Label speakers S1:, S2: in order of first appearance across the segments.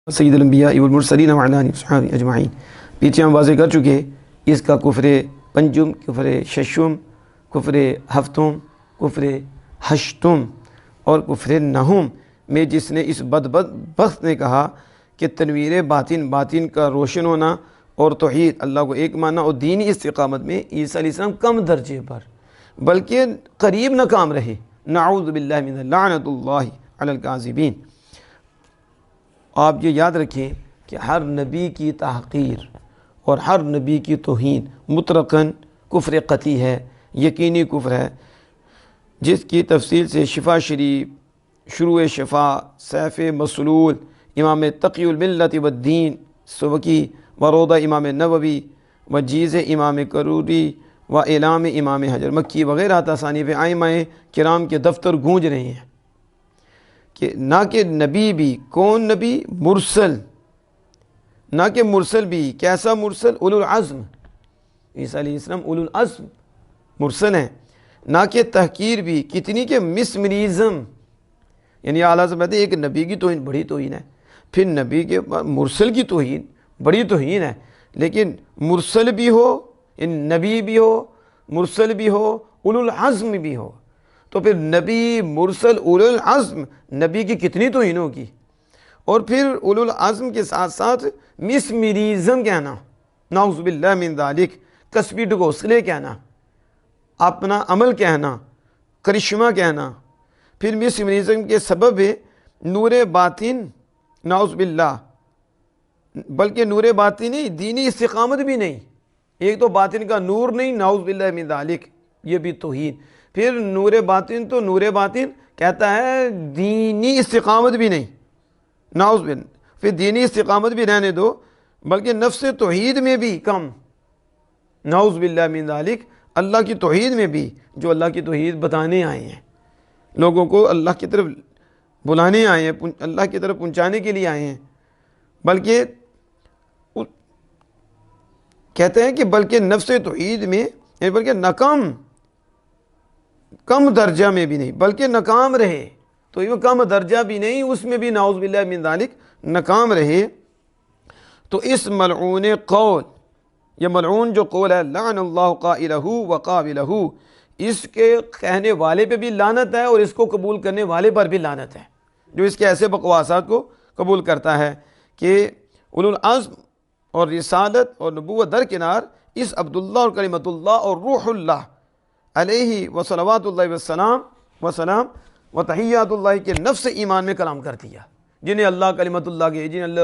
S1: سید الانبیاء والمرسلین وعلی آلہ وصحبہ اجمعین۔ پیچھے ہم واضح کر چکے اس کا کفر پنجم، کفر ششم، کفر ہفتم، کفر ہشتم اور کفر نہم میں جس نے اس بدبخت نے کہا کہ تنویر باطن کا روشن ہونا اور توحید اللہ کو ایک ماننا اور دینی استقامت میں عیسیٰ علیہ السلام کم درجے پر بلکہ قریب ناکام رہے، نعوذ باللہ من لعنت اللہ علی الکاذبین۔ آپ یہ یاد رکھیں کہ ہر نبی کی تحقیر اور ہر نبی کی توہین مطلقاً کفر قطعی ہے، یقینی کفر ہے، جس کی تفصیل سے شفا شریف، شروع شفا، سیف مسلول، امام تقی الملت والدین سبکی، وروضہ امام نووی، وجیز امام کروری و اعلام امام حجر مکی وغیرہ تصانیف ائمہ کرام کے دفتر گونج رہے ہیں کہ نہ کہ نبی بھی، کون نبی؟ مرسل، نہ کہ مرسل بھی، کیسا مرسل؟ اولو العزم، عیسیٰ علیہ السلام اولو العزم مرسل ہیں، نہ کہ تحقیر بھی، کتنی کہ مسمریزم، یعنی اعلیٰ حضرت کہتے ہیں ایک نبی کی توہین بڑی توہین ہے، پھر نبی کے مرسل کی توہین بڑی توہین ہے، لیکن مرسل بھی ہو، یعنی نبی بھی ہو، مرسل بھی ہو، اولو العزم بھی ہو، تو پھر نبی، مرسل، اولو العزم، نبی کی کتنی توہین ہوگی؟ اور پھر اولو العزم کے ساتھ ساتھ مسمریزم کہنا، نعوذ باللہ من ذالک، کسبی ڈگوسلے کہنا، اپنا عمل کہنا، کرشمہ کہنا، پھر مسمریزم کے سبب نور باطن، نعوذ باللہ، بلکہ نور باطن نہیں، دینی استقامت بھی نہیں، ایک تو باطن کا نور نہیں، نعوذ باللہ من ذالک، یہ بھی توہین، پھر نور باطن تو نور باطن کہتا ہے دینی استقامت بھی نہیں، نعوذ باللہ، پھر دینی استقامت بھی رہنے دو بلکہ نفس توحید میں بھی کم، نعوذ باللہ من ذالک، اللہ کی توحید میں بھی، جو اللہ کی توحید بتانے آئے ہیں، لوگوں کو اللہ کی طرف بلانے آئے ہیں، اللہ کی طرف پہنچانے کے لیے آئے ہیں، بلکہ کہتے ہیں کہ بلکہ نفس توحید میں بلکہ کم درجہ میں بھی نہیں بلکہ ناکام رہے، تو یہ کم درجہ بھی نہیں، اس میں بھی نعوذ باللہ من ذالک ناکام رہے۔ تو اس ملعون قول، یہ ملعون جو قول ہے، لعن اللہ قائلہ و قابلہ، اس کے کہنے والے پہ بھی لعنت ہے اور اس کو قبول کرنے والے پر بھی لعنت ہے، جو اس کے ایسے بکواسات کو قبول کرتا ہے کہ اولو العزم اور رسالت اور نبوت درکنار اس عبداللہ اور کلمت اللہ اور روح اللہ علیہ و صلوات اللہ وسلام و تحیات اللہ کے نفس ایمان میں کلام کر دیا، جنہیں اللہ کلمت اللہ کہے، جنہیں اللہ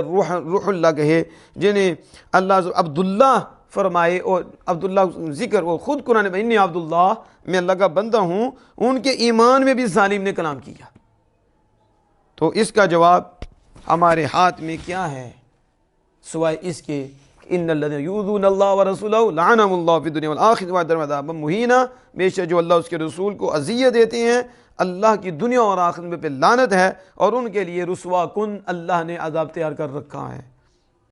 S1: روح اللہ کہے، جنہیں اللہ عبداللہ فرمائے، اور عبداللہ ذکر وہ خود قرآن میں انی عبداللہ، میں اللہ کا بندہ ہوں، ان کے ایمان میں بھی ظالم نے کلام کیا۔ تو اس کا جواب ہمارے ہاتھ میں کیا ہے سوائے اس کے ان الذین یؤذون اللہ ورسولہ لعنہم اللہ فی الدنیا والآخرۃ وأعد عذابا مہینا، بے شک جو اللہ اس کے رسول کو اذیت دیتے ہیں، اللہ کی دنیا اور آخرت میں پہ لعنت ہے اور ان کے لیے رسوا کن اللہ نے عذاب تیار کر رکھا ہے۔